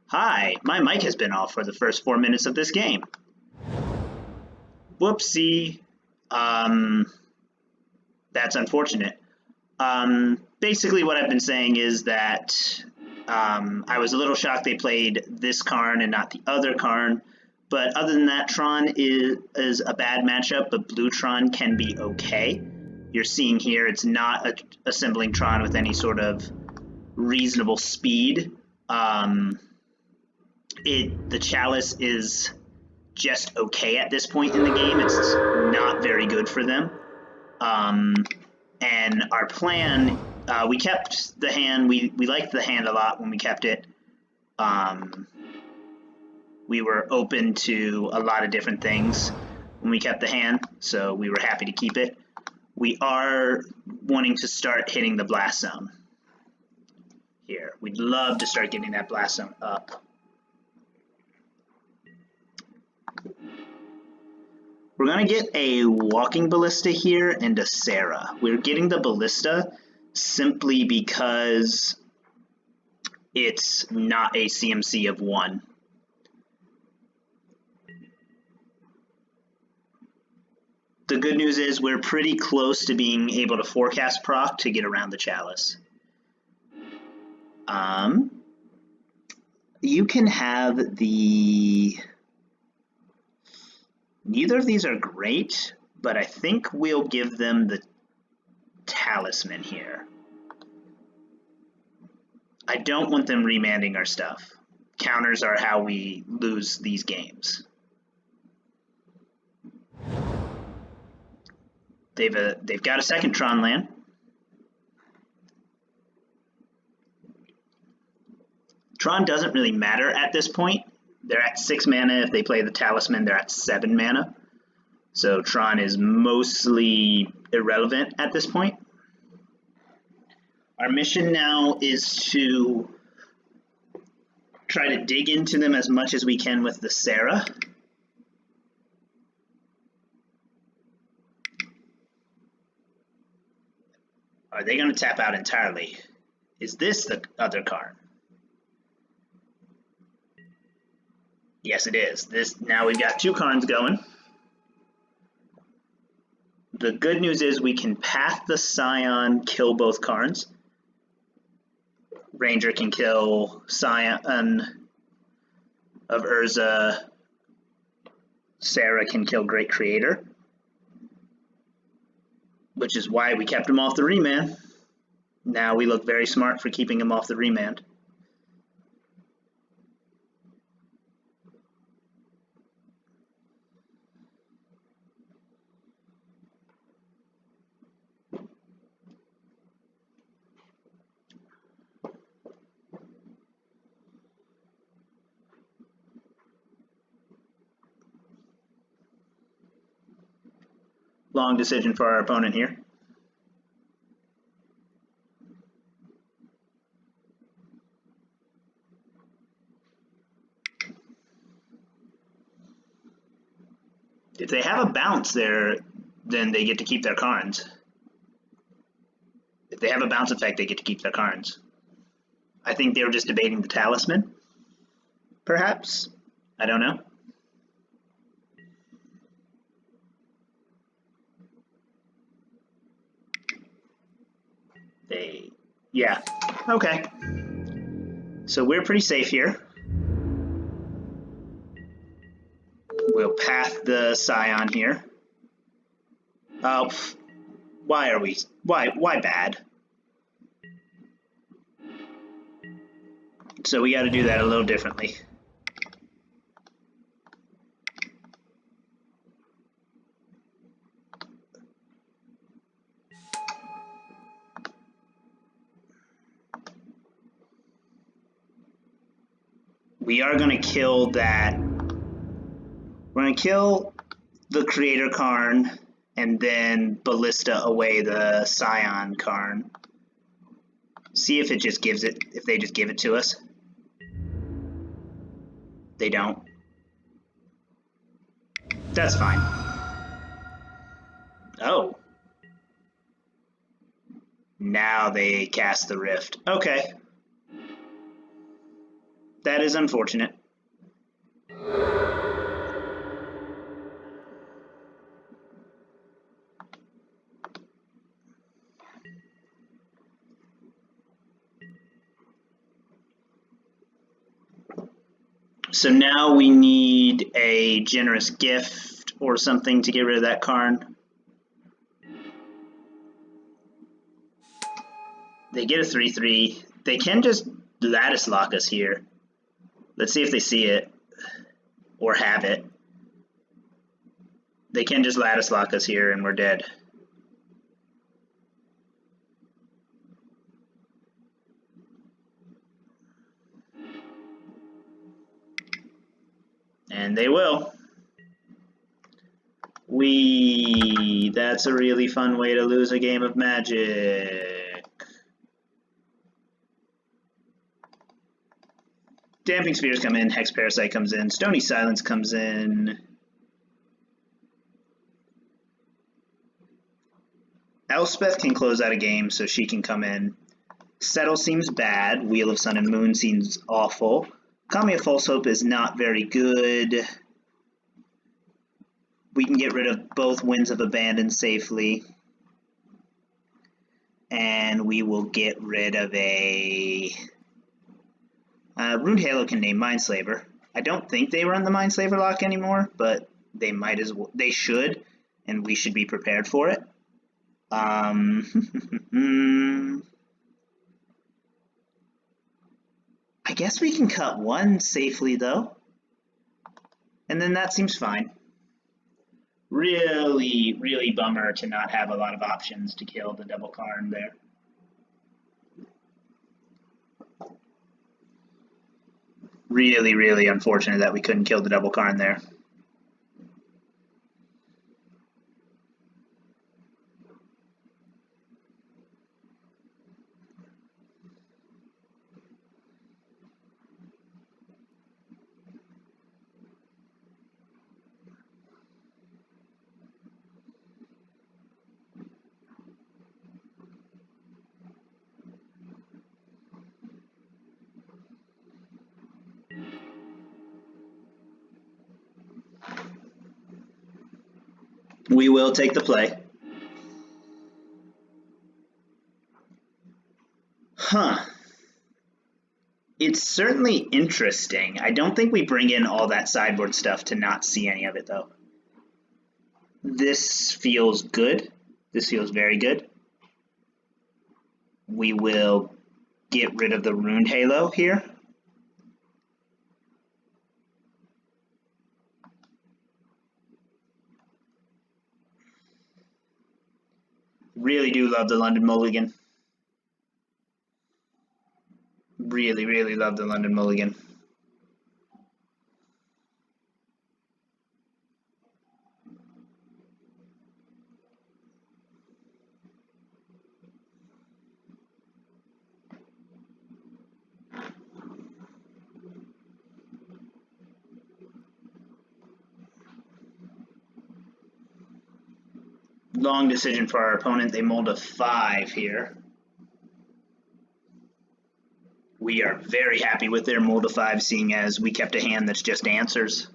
Hi, my mic has been off for the first 4 minutes of this game. Whoopsie. That's unfortunate. Basically what I've been saying is that I was a little shocked they played this Karn and not the other Karn. But other than that, Tron is a bad matchup, but blue Tron can be okay. You're seeing here it's not assembling Tron with any sort of reasonable speed. The Chalice is just okay at this point in the game. It's not very good for them. And our plan, we kept the hand. We liked the hand a lot when we kept it. We were open to a lot of different things when we kept the hand, so we were happy to keep it. We are wanting to start hitting the blast zone here. We'd love to start getting that blast zone up. We're going to get a Walking Ballista here and a Serra. We're getting the Ballista simply because it's not a CMC of 1. The good news is we're pretty close to being able to forecast Proc to get around the Chalice. You can have the... Neither of these are great, but I think we'll give them the Talisman here. I don't want them remanding our stuff. Counters are how we lose these games. They've got a second Tron land. Tron doesn't really matter at this point. They're at 6 mana. If they play the Talisman, they're at 7 mana. So Tron is mostly irrelevant at this point. Our mission now is to try to dig into them as much as we can with the Serra. Are they going to tap out entirely? Is this the other card? Yes, it is. Now we've got 2 cards going. The good news is we can path the Scion, kill both cards. Ranger can kill Scion of Urza. Serra can kill Great Creator. Which is why we kept him off the remand. Now we look very smart for keeping him off the remand. Long decision for our opponent here. If they have a bounce there, then they get to keep their cards. If they have a bounce effect, they get to keep their cards. I think they were just debating the Talisman, perhaps. I don't know. Yeah, okay. So we're pretty safe here. We'll path the Scion here. Oh, why are we, why bad? So we got to do that a little differently. We are going to kill that. We're going to kill the Creator Karn and then Ballista away the Scion Karn. See if it just gives it, if they just give it to us. They don't. That's fine. Oh. Now they cast the Rift. Okay. That is unfortunate. So now we need a generous gift or something to get rid of that Karn. They get a 3/3. They can just Lattice Lock us here. Let's see if they see it or have it. They can just lattice lock us here and we're dead. And they will. That's a really fun way to lose a game of Magic. Damping Spheres come in, Hex Parasite comes in, Stony Silence comes in. Elspeth can close out a game, so she can come in. Settle seems bad. Wheel of Sun and Moon seems awful. Kami of False Hope is not very good. We can get rid of both Winds of Abandon safely. And we will get rid of a... Runed Halo can name Mindslaver. I don't think they run the Mindslaver lock anymore, but they might as well. They should, and we should be prepared for it. I guess we can cut one safely, though. And then that seems fine. Really, really bummer to not have a lot of options to kill the double Karn there. Really, really unfortunate that we couldn't kill the double Karn there. We will take the play. Huh. It's certainly interesting. I don't think we bring in all that sideboard stuff to not see any of it, though. This feels good. This feels very good. We will get rid of the Runed Halo here. Really do love the London Mulligan. Really, really love the London Mulligan. Long decision for our opponent. They mulled a 5 here. We are very happy with their mull to 5, seeing as we kept a hand that's just answers.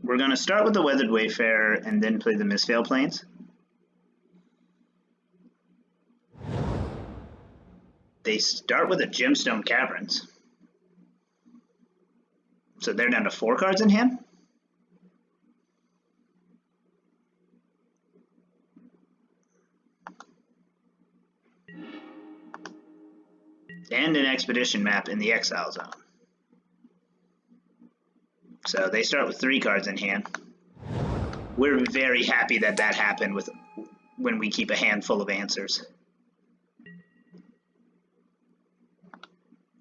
We're going to start with the Weathered Wayfarer and then play the Mistveil Plains. They start with a Gemstone Caverns. So they're down to 4 cards in hand. And an Expedition map in the Exile zone. So they start with 3 cards in hand. We're very happy that that happened when we keep a hand full of answers.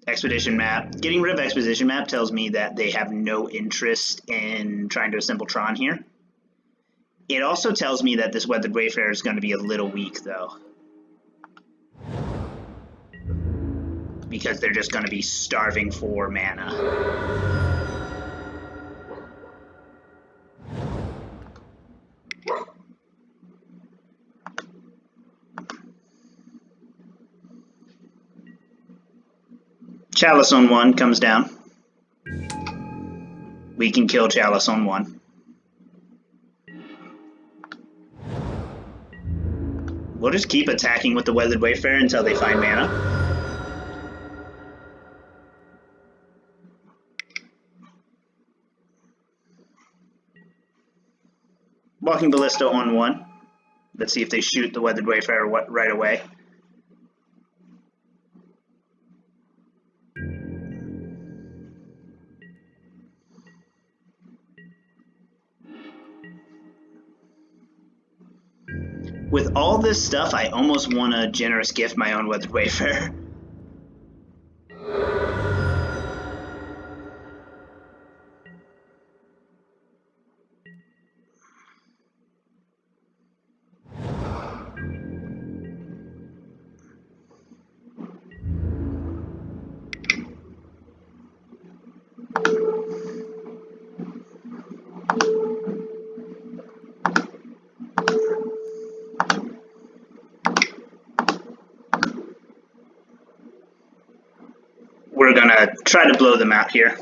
Expedition map. Getting rid of Expedition map tells me that they have no interest in trying to assemble Tron here. It also tells me that this Weathered Wayfarer is going to be a little weak, though. Because they're just going to be starving for mana. Chalice on 1 comes down. We can kill Chalice on 1. We'll just keep attacking with the Weathered Wayfarer until they find mana. Walking Ballista on 1. Let's see if they shoot the Weathered Wayfarer right away. With all this stuff, I almost want to generous gift my own Weathered Wayfarer. We're gonna try to blow them out here.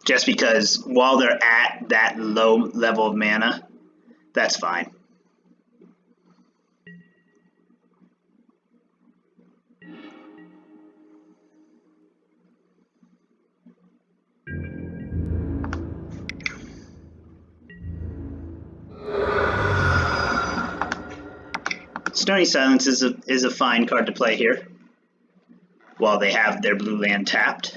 Just because while they're at that low level of mana, that's fine. Stony Silence is a fine card to play here while they have their blue land tapped.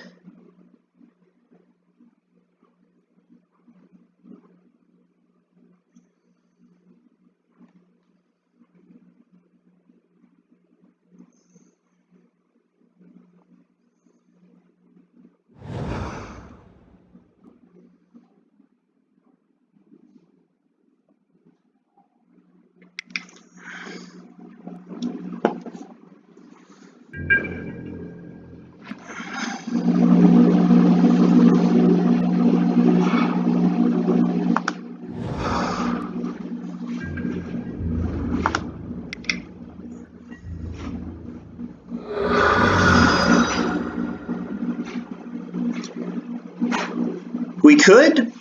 We could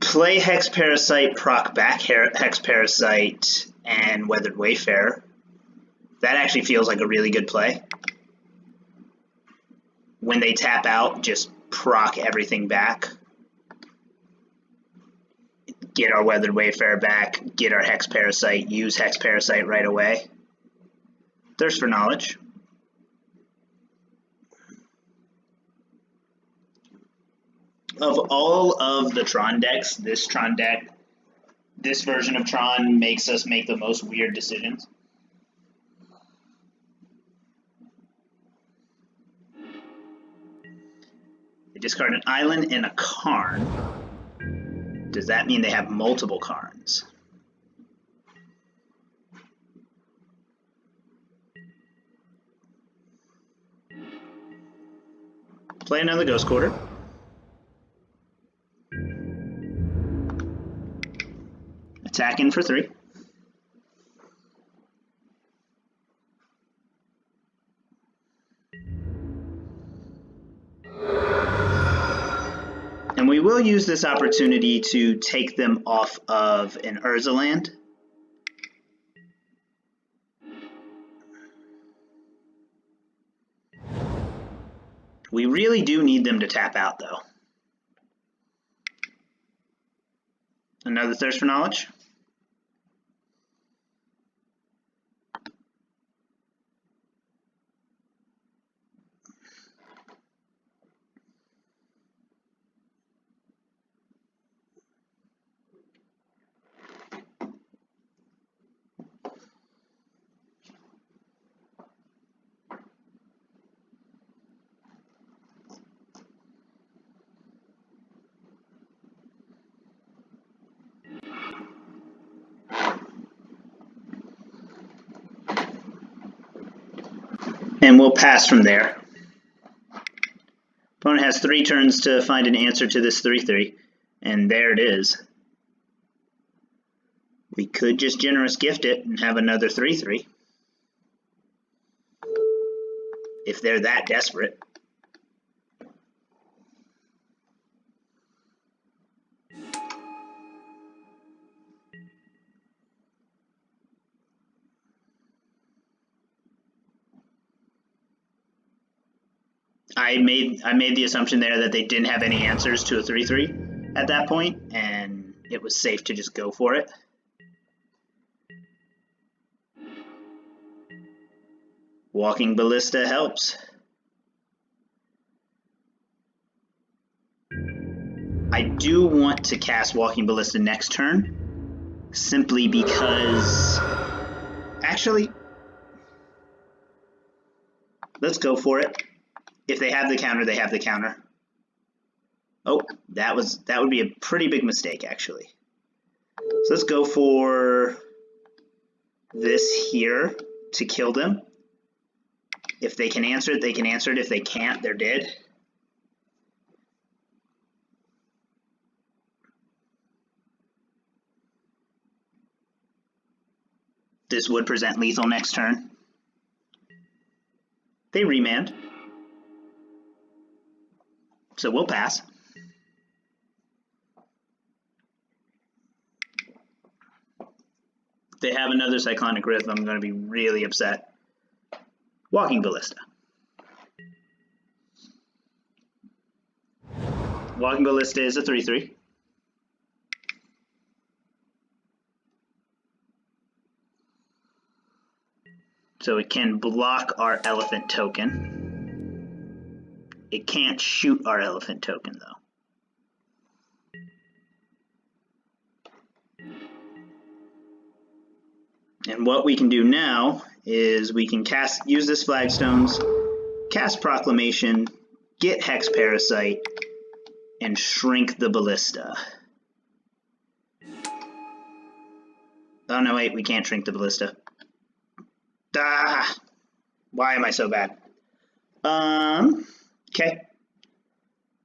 play Hex Parasite, proc back Hex Parasite, and Weathered Wayfarer. That actually feels like a really good play. When they tap out, just proc everything back. Get our Weathered Wayfarer back, get our Hex Parasite, use Hex Parasite right away. Thirst for Knowledge. Of all of the Tron decks, this version of Tron makes us make the most weird decisions. They discard an island and a Karn. Does that mean they have multiple Karns? Play another Ghost Quarter. Attack in for 3. And we will use this opportunity to take them off of an Urza land. We really do need them to tap out, though. Another Thirst for Knowledge. And we'll pass from there. Opponent has 3 turns to find an answer to this 3/3, and there it is. We could just generous gift it and have another 3/3. If they're that desperate. I made the assumption there that they didn't have any answers to a 3/3 at that point, and it was safe to just go for it. Walking Ballista helps. I do want to cast Walking Ballista next turn, simply because... Actually, let's go for it. If they have the counter, they have the counter. Oh, that would be a pretty big mistake, actually. So let's go for this here to kill them. If they can answer it, they can answer it. If they can't, they're dead. This would present lethal next turn. They remand. So we'll pass. If they have another Cyclonic Rhythm, I'm going to be really upset. Walking Ballista. Walking Ballista is a 3/3. So it can block our elephant token. It can't shoot our elephant token, though. And what we can do now is we can use this Flagstones, cast Proclamation, get Hex Parasite, and shrink the Ballista. Oh no, wait, we can't shrink the Ballista. Ah, why am I so bad? Okay.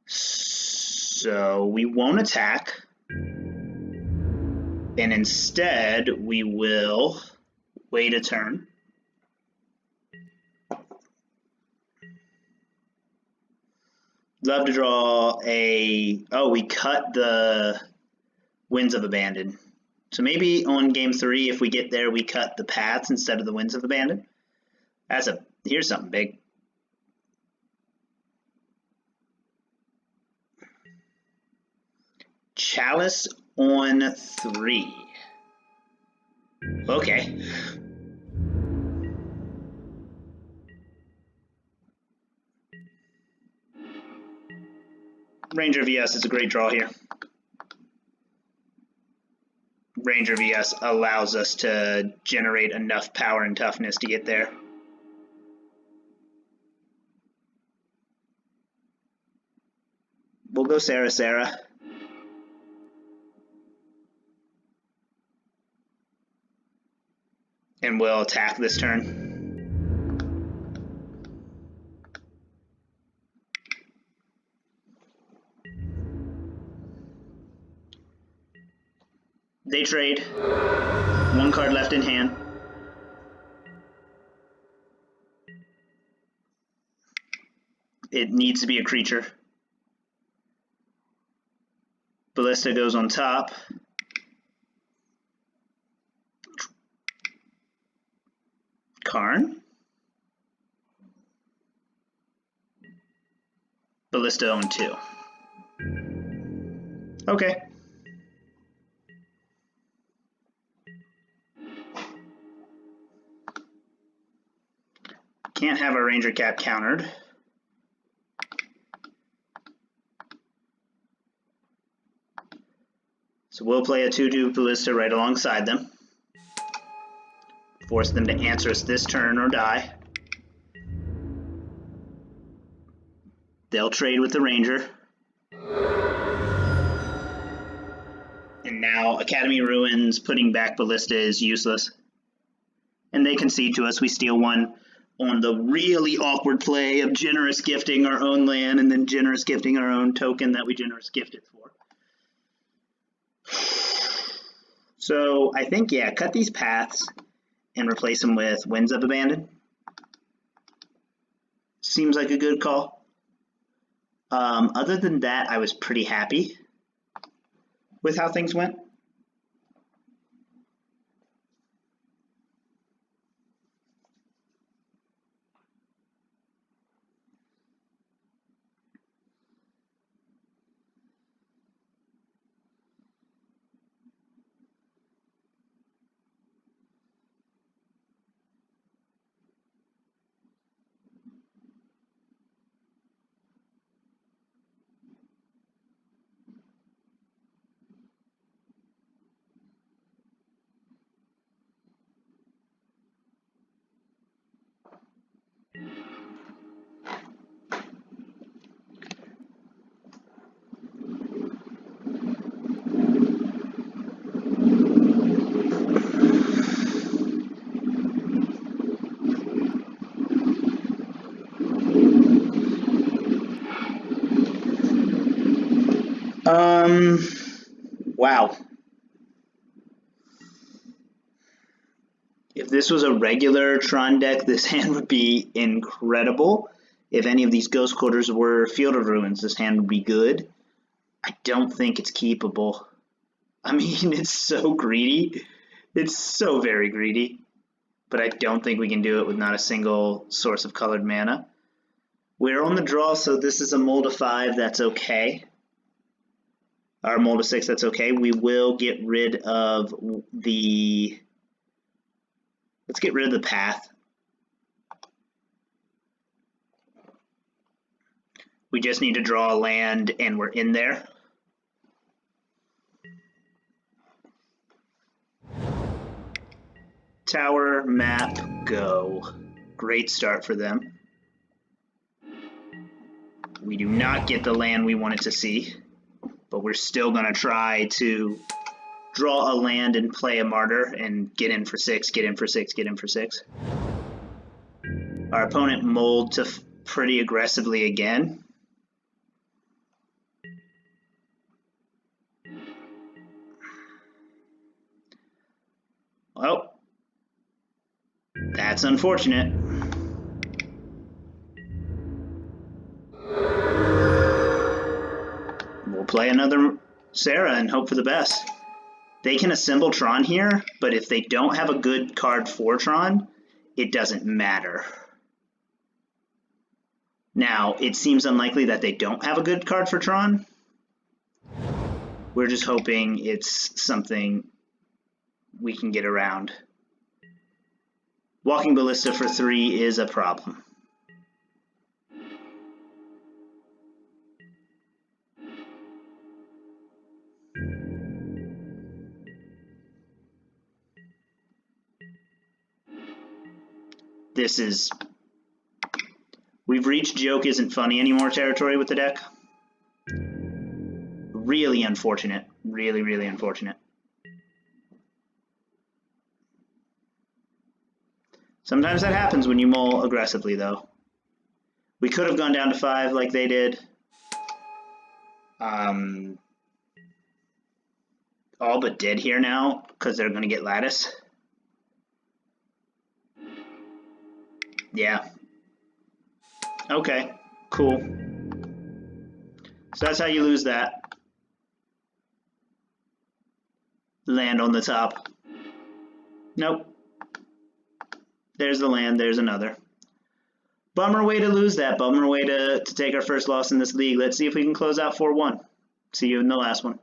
So we won't attack. And instead, we will wait a turn. Love to draw a... Oh, we cut the Winds of Abandon. So maybe on game 3, if we get there, we cut the paths instead of the Winds of Abandon. Here's something big. Chalice on 3. Okay. Ranger of Eos is a great draw here. Ranger of Eos allows us to generate enough power and toughness to get there. We'll go Serra. And we'll attack this turn. They trade. 1 card left in hand. It needs to be a creature. Ballista goes on top. Karn. Ballista on 2. Okay. Can't have our Ranger Cap countered. So we'll play a 2/2 Ballista right alongside them. Force them to answer us this turn or die. They'll trade with the Ranger. And now Academy Ruins putting back Ballista is useless. And they concede to us. We steal 1 on the really awkward play of generous gifting our own land and then generous gifting our own token that we generous gifted for. So I think, yeah, cut these paths and replace them with Winds of Abandon. Seems like a good call. Other than that, I was pretty happy with how things went. If this was a regular Tron deck, this hand would be incredible. If any of these Ghost Quarters were Field of Ruins, this hand would be good. I don't think it's keepable. I mean, it's so greedy. It's so very greedy. But I don't think we can do it with not a single source of colored mana. We're on the draw, so this is a mold of 5, that's okay. Our mold of 6, that's okay. We will get rid of the... Let's get rid of the path. We just need to draw a land, and we're in there. Tower, map, go. Great start for them. We do not get the land we wanted to see, but we're still going to try to draw a land and play a Martyr and get in for 6, get in for 6, get in for 6. Our opponent mulled to pretty aggressively again. Well, that's unfortunate. We'll play another Serra and hope for the best. They can assemble Tron here, but if they don't have a good card for Tron, it doesn't matter. Now, it seems unlikely that they don't have a good card for Tron. We're just hoping it's something we can get around. Walking Ballista for 3 is a problem. This is... We've reached joke isn't funny anymore territory with the deck. Really unfortunate. Really, really unfortunate. Sometimes that happens when you mull aggressively, though. We could have gone down to 5 like they did. All but dead here now, because they're going to get lattice. Yeah. Okay, cool. So that's how you lose that. Land on the top. Nope. There's the land, there's another. Bummer way to lose that. Bummer way to take our first loss in this league. Let's see if we can close out 4-1. See you in the last one.